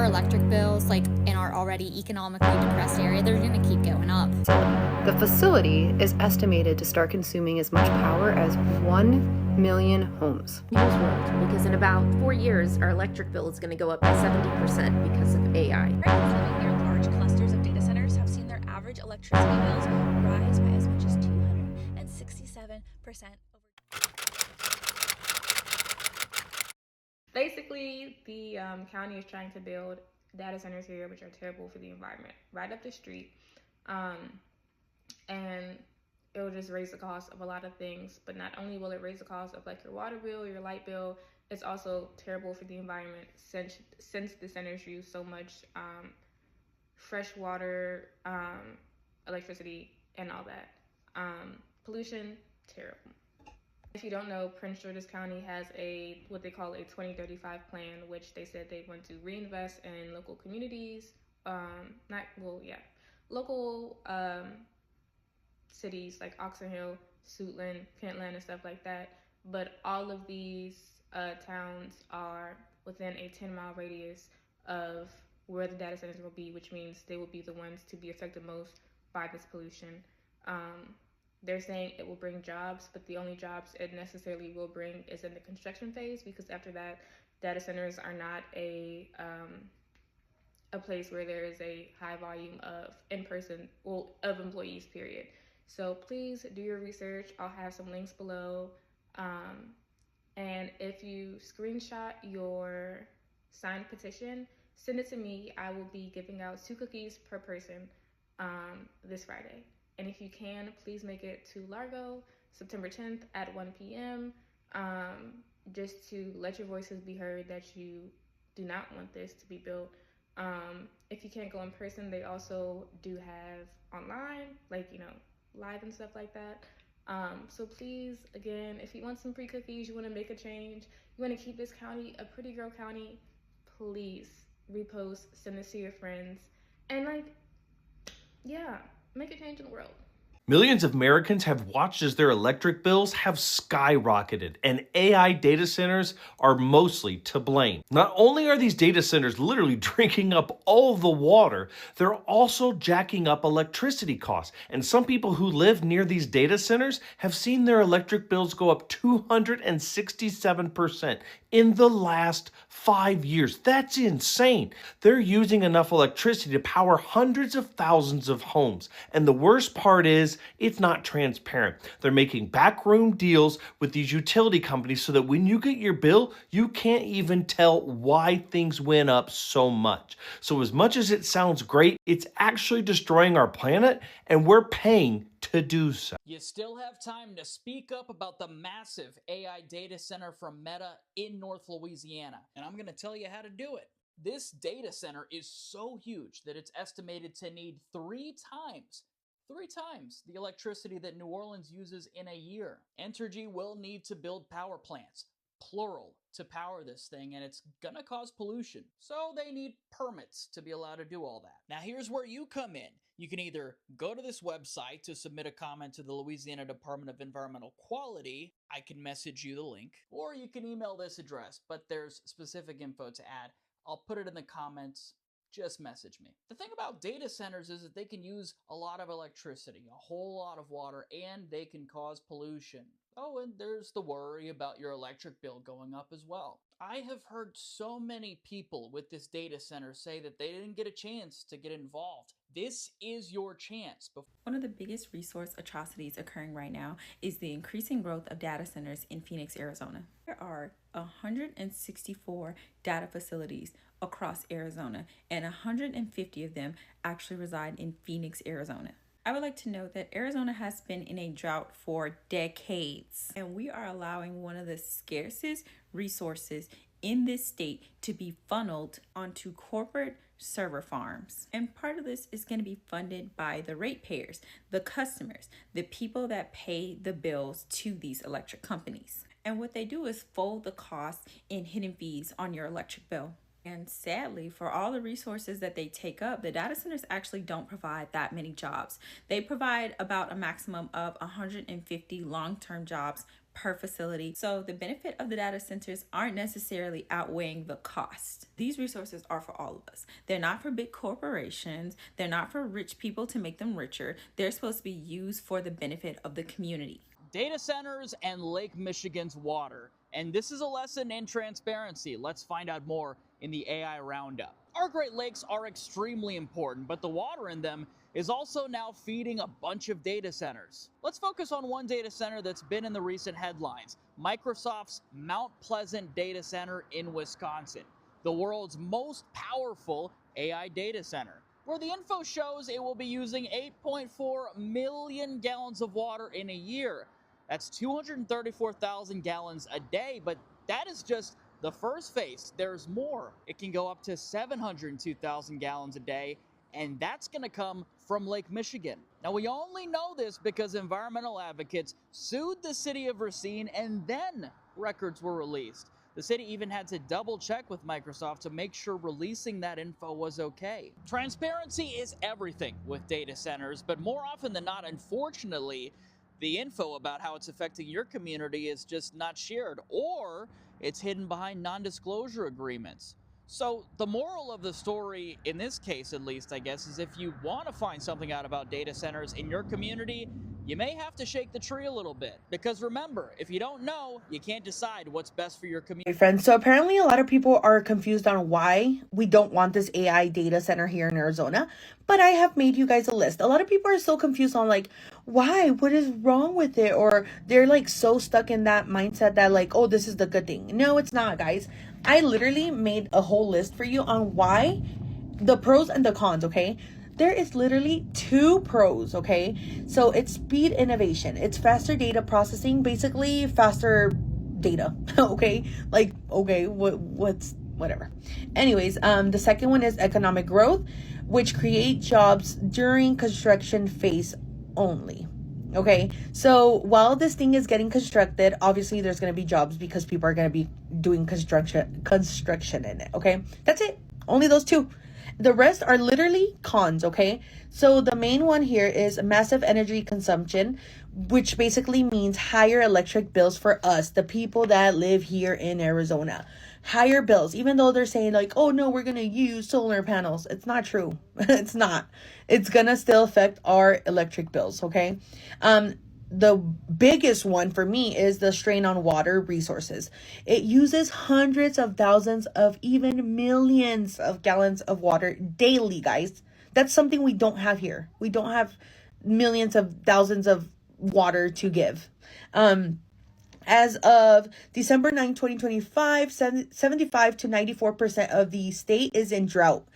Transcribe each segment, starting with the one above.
our electric bills, like in our already economically depressed area, they're going to keep going up. The facility is estimated to start consuming as much power as 1 million homes. News World, because in about 4 years, our electric bill is going to go up by 70% because of AI. Americans living near large clusters of data centers have seen their average electricity bills rise by as much as 267% over. Basically, the county is trying to build data centers here, which are terrible for the environment, right up the street. And it will just raise the cost of a lot of things. But not only will it raise the cost of like your water bill, your light bill, it's also terrible for the environment since the centers use so much fresh water, electricity, and all that. Pollution, terrible. If you don't know, Prince George's County has what they call a 2035 plan, which they said they want to reinvest in local communities, local cities like Oxon Hill, Suitland, Kentland, and stuff like that. But all of these towns are within a 10-mile radius of where the data centers will be, which means they will be the ones to be affected most by this pollution. They're saying it will bring jobs, but the only jobs it necessarily will bring is in the construction phase, because after that, data centers are not a place where there is a high volume of of employees, period. So please do your research. I'll have some links below. And if you screenshot your signed petition, send it to me. I will be giving out 2 cookies per person this Friday. And if you can, please make it to Largo, September 10th at 1 p.m. Just to let your voices be heard that you do not want this to be built. If you can't go in person, they also do have online, like, live and stuff like that. So please, again, if you want some free cookies, you want to make a change, you want to keep this county a pretty girl county, please repost, send this to your friends, and make a change in the world. Millions of Americans have watched as their electric bills have skyrocketed, and AI data centers are mostly to blame. Not only are these data centers literally drinking up all of the water, they're also jacking up electricity costs. And some people who live near these data centers have seen their electric bills go up 267% in the last 5 years. That's insane. They're using enough electricity to power hundreds of thousands of homes. And the worst part is, it's not transparent. They're making backroom deals with these utility companies so that when you get your bill, you can't even tell why things went up so much. So as much as it sounds great, it's actually destroying our planet, and we're paying to do so. You still have time to speak up about the massive AI data center from Meta in North Louisiana, and I'm going to tell you how to do it. This data center is so huge that it's estimated to need 3 times the electricity that New Orleans uses in a year. Entergy will need to build power plants, plural, to power this thing, and it's gonna cause pollution. So they need permits to be allowed to do all that. Now here's where you come in. You can either go to this website to submit a comment to the Louisiana Department of Environmental Quality. I can message you the link, or you can email this address, but there's specific info to add. I'll put it in the comments. Just message me. The thing about data centers is that they can use a lot of electricity, a whole lot of water, and they can cause pollution. Oh, and there's the worry about your electric bill going up as well. I have heard so many people with this data center say that they didn't get a chance to get involved. This is your chance. One of the biggest resource atrocities occurring right now is the increasing growth of data centers in Phoenix, Arizona. There are 164 data facilities across Arizona, and 150 of them actually reside in Phoenix, Arizona. I would like to note that Arizona has been in a drought for decades, and we are allowing one of the scarcest resources in this state to be funneled onto corporate server farms. And part of this is going to be funded by the ratepayers, the customers, the people that pay the bills to these electric companies. And what they do is fold the costs in hidden fees on your electric bill. And sadly, for all the resources that they take up, the data centers actually don't provide that many jobs. They provide about a maximum of 150 long-term jobs per facility. So the benefit of the data centers aren't necessarily outweighing the cost. These resources are for all of us. They're not for big corporations. They're not for rich people to make them richer. They're supposed to be used for the benefit of the community. Data centers and Lake Michigan's water. And this is a lesson in transparency. Let's find out more in the AI Roundup. Our Great Lakes are extremely important, but the water in them is also now feeding a bunch of data centers. Let's focus on one data center that's been in the recent headlines, Microsoft's Mount Pleasant data center in Wisconsin, the world's most powerful AI data center, where the info shows it will be using 8.4 million gallons of water in a year. That's 234,000 gallons a day, but that is just the first phase. There's more. It can go up to 702,000 gallons a day, and that's going to come from Lake Michigan. Now, we only know this because environmental advocates sued the city of Racine, and then records were released. The city even had to double check with Microsoft to make sure releasing that info was okay. Transparency is everything with data centers, but more often than not, unfortunately, the info about how it's affecting your community is just not shared, or it's hidden behind non-disclosure agreements. So the moral of the story, in this case at least, I guess, is if you want to find something out about data centers in your community, you may have to shake the tree a little bit. Because remember, if you don't know, you can't decide what's best for your community. Friends, so apparently a lot of people are confused on why we don't want this AI data center here in Arizona, but I have made you guys a list. A lot of people are so confused on like, why? What is wrong with it? Or they're like so stuck in that mindset that like, oh, this is the good thing. No, it's not, guys. I literally made a whole list for you on why, the pros and the cons, okay? There is literally 2 pros, okay? So it's speed innovation. It's faster data processing, basically faster data, okay? Like, okay, what's whatever. Anyways, the second one is economic growth, which create jobs during construction phase only. Okay, so while this thing is getting constructed, obviously there's going to be jobs because people are going to be doing construction in it. Okay, that's it. Only those 2. The rest are literally cons, okay? So the main one here is massive energy consumption, which basically means higher electric bills for us, the people that live here in Arizona. Higher bills, even though they're saying like, oh no, we're going to use solar panels. It's not true. It's not. It's going to still affect our electric bills, okay? The biggest one for me is the strain on water resources. It uses hundreds of thousands of even millions of gallons of water daily, guys. That's something we don't have here. We don't have millions of thousands of water to give. As of December 9, 2025, 75 to 94% of the state is in drought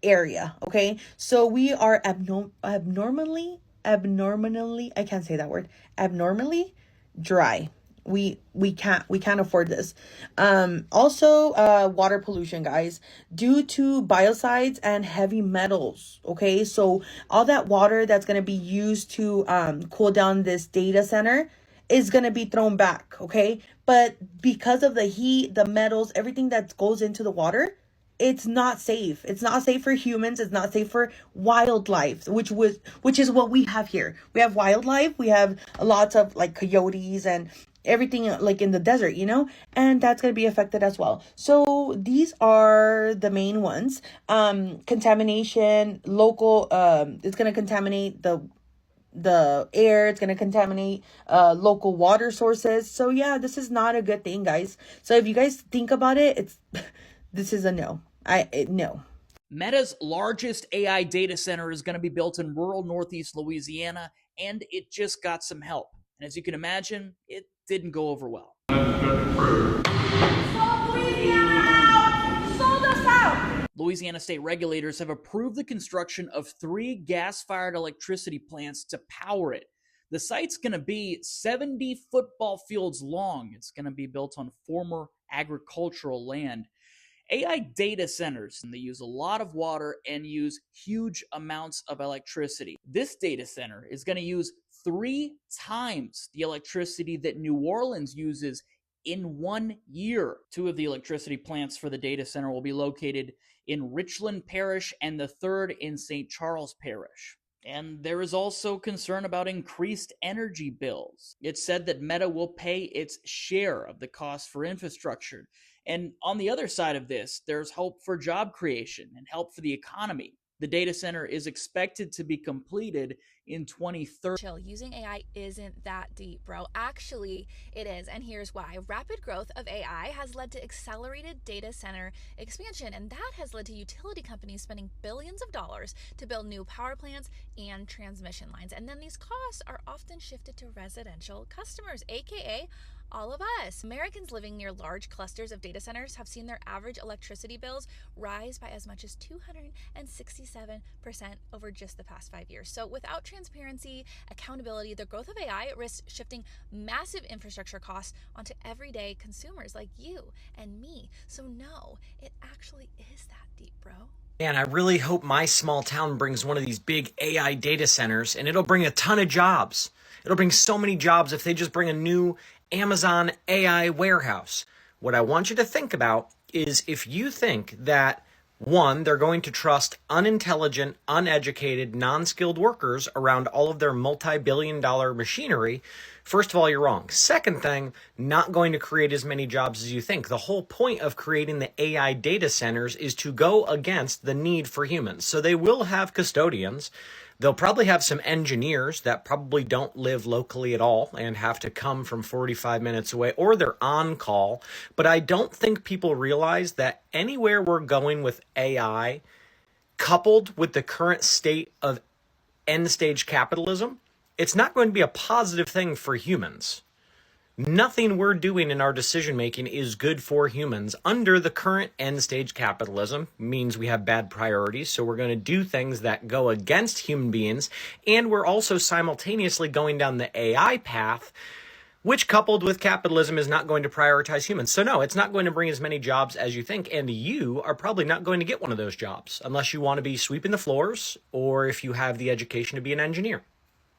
area, okay? So we are abnormally, I can't say that word, abnormally dry. We can't afford this. Also, water pollution, guys, due to biocides and heavy metals. Okay, so all that water that's gonna be used to cool down this data center is gonna be thrown back. Okay, but because of the heat, the metals, everything that goes into the water, it's not safe. It's not safe for humans. It's not safe for wildlife, which is what we have here. We have wildlife. We have lots of like coyotes and everything like in the desert, you know, and that's going to be affected as well. So these are the main ones. Contamination, local, it's going to contaminate the air. It's going to contaminate local water sources. So yeah, this is not a good thing, guys. So if you guys think about it, this is a no. No. Meta's largest AI data center is going to be built in rural Northeast Louisiana, and it just got some help. And as you can imagine, it didn't go over well. Louisiana state regulators have approved the construction of 3 gas-fired electricity plants to power it. The site's going to be 70 football fields long. It's going to be built on former agricultural land. AI data centers, and they use a lot of water and use huge amounts of electricity. This data center is going to use 3 times the electricity that New Orleans uses in 1 year. 2 of the electricity plants for the data center will be located in Richland Parish and the third in St. Charles Parish. And there is also concern about increased energy bills. It's said that Meta will pay its share of the cost for infrastructure. And on the other side of this, there's hope for job creation and help for the economy. The data center is expected to be completed in 2030. Chill, using AI isn't that deep, bro. Actually, it is, and here's why. Rapid growth of AI has led to accelerated data center expansion, and that has led to utility companies spending billions of dollars to build new power plants and transmission lines. And then these costs are often shifted to residential customers, aka all of us. Americans living near large clusters of data centers have seen their average electricity bills rise by as much as 267% over just the past 5 years. So without transparency, accountability, the growth of AI risks shifting massive infrastructure costs onto everyday consumers like you and me. So no, it actually is that deep, bro. Man, I really hope my small town brings one of these big AI data centers, and it'll bring a ton of jobs. It'll bring so many jobs if they just bring a new Amazon AI warehouse. What I want you to think about is if you think that, one, they're going to trust unintelligent, uneducated, non-skilled workers around all of their multi-billion-dollar machinery, first of all, you're wrong. Second thing, not going to create as many jobs as you think. The whole point of creating the AI data centers is to go against the need for humans. So they will have custodians. They'll probably have some engineers that probably don't live locally at all and have to come from 45 minutes away, or they're on call. But I don't think people realize that anywhere we're going with AI, coupled with the current state of end-stage capitalism, it's not going to be a positive thing for humans. Nothing we're doing in our decision-making is good for humans. Under the current end-stage capitalism means we have bad priorities, so we're going to do things that go against human beings, and we're also simultaneously going down the AI path, which coupled with capitalism is not going to prioritize humans. So no, it's not going to bring as many jobs as you think, and you are probably not going to get one of those jobs unless you want to be sweeping the floors or if you have the education to be an engineer.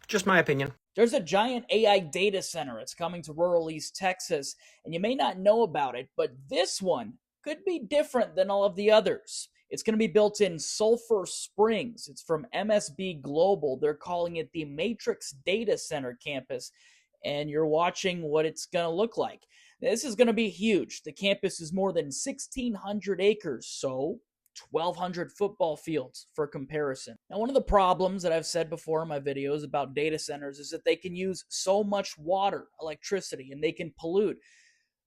Just my opinion. There's a giant AI data center. It's coming to rural East Texas, and you may not know about it, but this one could be different than all of the others. It's going to be built in Sulphur Springs. It's from MSB Global. They're calling it the Matrix Data Center campus, and you're watching what it's going to look like. This is going to be huge. The campus is more than 1,600 acres, so 1,200 football fields for comparison. Now, one of the problems that I've said before in my videos about data centers is that they can use so much water, electricity, and they can pollute.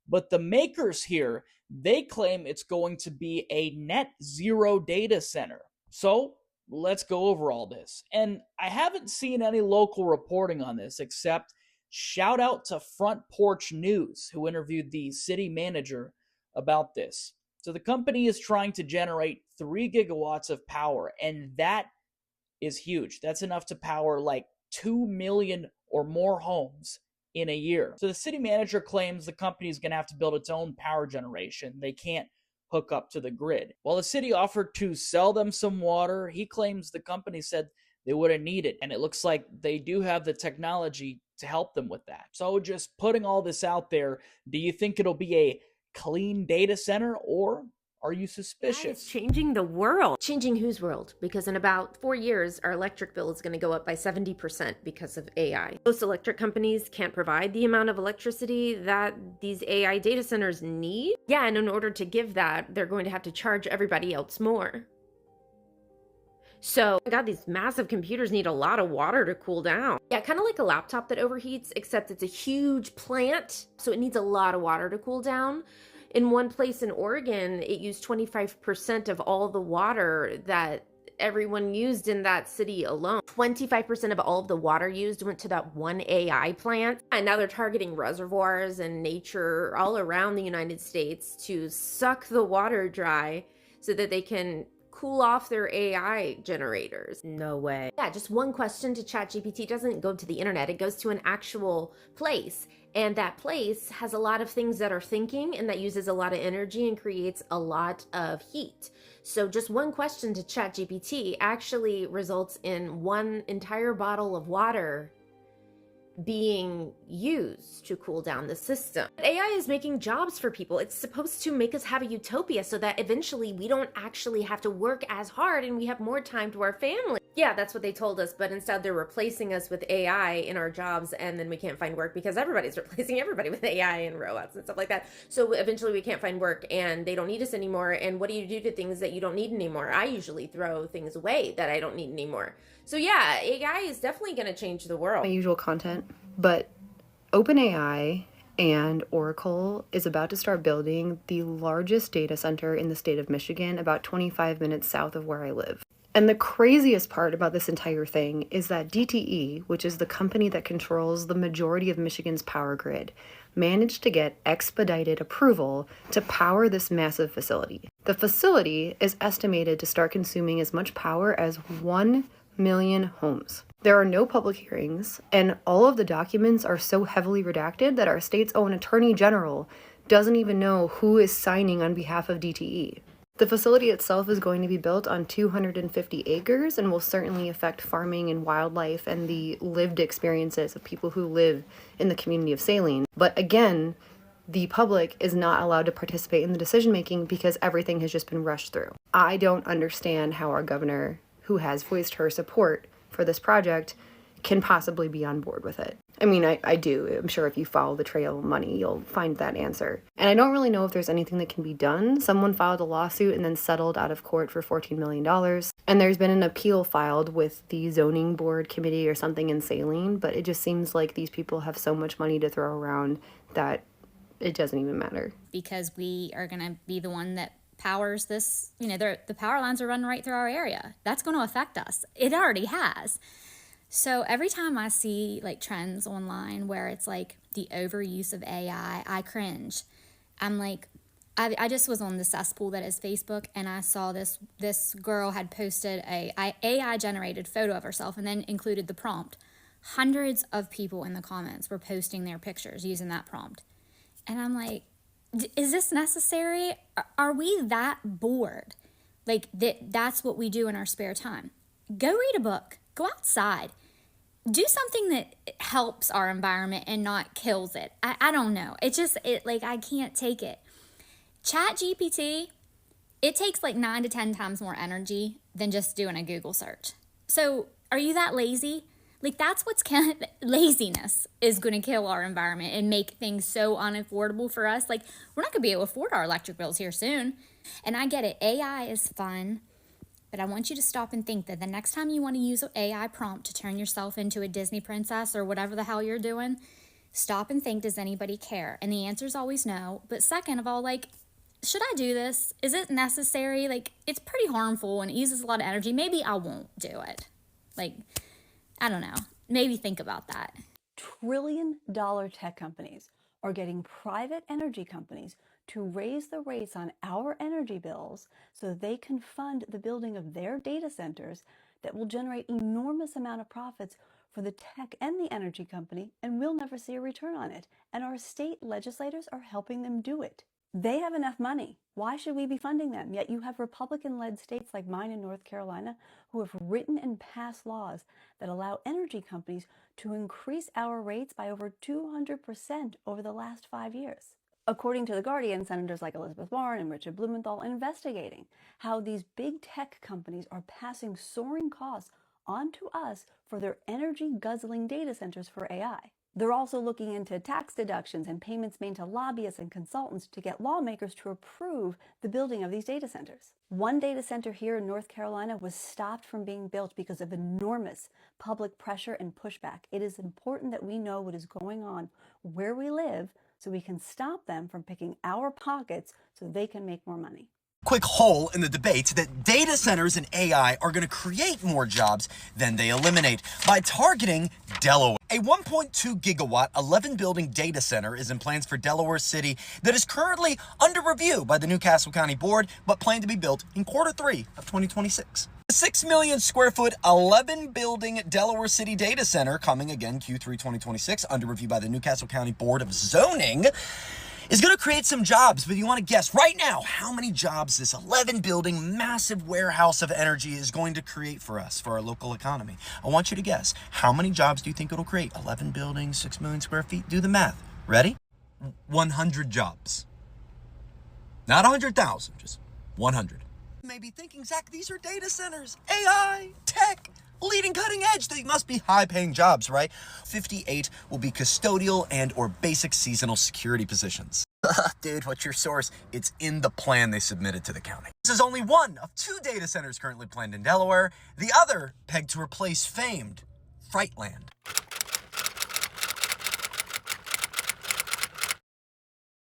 But the makers here, they claim it's going to be a net zero data center. So let's go over all this. And I haven't seen any local reporting on this, except shout out to Front Porch News, who interviewed the city manager about this. So the company is trying to generate 3 gigawatts of power, and that is huge. That's enough to power like 2 million or more homes in a year. So the city manager claims the company is going to have to build its own power generation. They can't hook up to the grid. While the city offered to sell them some water, he claims the company said they wouldn't need it, and it looks like they do have the technology to help them with that. So just putting all this out there, do you think it'll be a clean data center, or are you suspicious? It's changing the world. Changing whose world? Because in about 4 years, our electric bill is going to go up by 70% because of AI. Most electric companies can't provide the amount of electricity that these AI data centers need. Yeah, and in order to give that, they're going to have to charge everybody else more. So, God, these massive computers need a lot of water to cool down. Yeah, kind of like a laptop that overheats, except it's a huge plant, so it needs a lot of water to cool down. In one place in Oregon, it used 25% of all the water that everyone used in that city alone. 25% of all of the water used went to that one AI plant. And now they're targeting reservoirs and nature all around the United States to suck the water dry so that they can cool off their AI generators. No way. Yeah, just one question to ChatGPT doesn't go to the internet. It goes to an actual place. And that place has a lot of things that are thinking, and that uses a lot of energy and creates a lot of heat. So just one question to ChatGPT actually results in one entire bottle of water being used to cool down the system. AI is making jobs for people. It's supposed to make us have a utopia so that eventually we don't actually have to work as hard and we have more time to our family. Yeah, that's what they told us, but instead they're replacing us with AI in our jobs, and then we can't find work because everybody's replacing everybody with AI and robots and stuff like that. So eventually we can't find work and they don't need us anymore. And what do you do to things that you don't need anymore? I usually throw things away that I don't need anymore. So yeah, AI is definitely going to change the world. My usual content, but OpenAI and Oracle is about to start building the largest data center in the state of Michigan, about 25 minutes south of where I live. And the craziest part about this entire thing is that DTE, which is the company that controls the majority of Michigan's power grid, managed to get expedited approval to power this massive facility. The facility is estimated to start consuming as much power as 1 million homes. There are no public hearings, and all of the documents are so heavily redacted that our state's own attorney general doesn't even know who is signing on behalf of DTE. The facility itself is going to be built on 250 acres and will certainly affect farming and wildlife and the lived experiences of people who live in the community of Saline. But again, the public is not allowed to participate in the decision making because everything has just been rushed through. I don't understand how our governor, who has voiced her support for this project, can possibly be on board with it. I mean, I do. I'm sure if you follow the trail of money, you'll find that answer. And I don't really know if there's anything that can be done. Someone filed a lawsuit and then settled out of court for $14 million. And there's been an appeal filed with the zoning board committee or something in Saline, but it just seems like these people have so much money to throw around that it doesn't even matter. Because we are going to be the one that powers this, the power lines are running right through our area. That's going to affect us. It already has. So every time I see like trends online where it's like the overuse of AI, I cringe. I'm like, I just was on the cesspool that is Facebook, and I saw this girl had posted a AI generated photo of herself and then included the prompt. Hundreds of people in the comments were posting their pictures using that prompt. And I'm like, is this necessary? Are we that bored? Like that's what we do in our spare time. Go read a book, go outside. Do something that helps our environment and not kills it. I don't know. I can't take it. ChatGPT, it takes like 9 to 10 times more energy than just doing a Google search. So are you that lazy? Like that's laziness is going to kill our environment and make things so unaffordable for us. Like we're not going to be able to afford our electric bills here soon. And I get it. AI is fun. But I want you to stop and think that the next time you want to use an AI prompt to turn yourself into a Disney princess or whatever the hell you're doing, stop and think, does anybody care? And the answer is always no. But second of all, like, should I do this? Is it necessary? Like, it's pretty harmful and it uses a lot of energy. Maybe I won't do it. Like, I don't know. Maybe think about that. $1 trillion tech companies are getting private energy companies to raise the rates on our energy bills so they can fund the building of their data centers that will generate enormous amount of profits for the tech and the energy company, and we'll never see a return on it. And our state legislators are helping them do it. They have enough money. Why should we be funding them? Yet you have Republican-led states like mine in North Carolina who have written and passed laws that allow energy companies to increase our rates by over 200% over the last 5 years. According to The Guardian, senators like Elizabeth Warren and Richard Blumenthal are investigating how these big tech companies are passing soaring costs onto us for their energy-guzzling data centers for AI. They're also looking into tax deductions and payments made to lobbyists and consultants to get lawmakers to approve the building of these data centers. One data center here in North Carolina was stopped from being built because of enormous public pressure and pushback. It is important that we know what is going on where we live so we can stop them from picking our pockets so they can make more money. Quick hole in the debate that data centers and AI are going to create more jobs than they eliminate by targeting Delaware. A 1.2 gigawatt, 11-building data center is in plans for Delaware City that is currently under review by the Newcastle County Board, but planned to be built in Q3 of 2026. The 6 million square foot, 11-building Delaware City data center, coming again Q3 2026, under review by the Newcastle County Board of Zoning, is going to create some jobs, but you want to guess right now how many jobs this 11-building massive warehouse of energy is going to create for us, for our local economy. I want you to guess. How many jobs do you think it'll create? 11 buildings, 6 million square feet. Do the math. Ready? 100 jobs. Not 100,000, just 100. You may be thinking, Zach, these are data centers, AI, tech, leading cutting edge. They must be high-paying jobs, right? 58 will be custodial and or basic seasonal security positions. Dude, what's your source? It's in the plan they submitted to the county. This is only one of 2 data centers currently planned in Delaware, the other pegged to replace famed Frightland.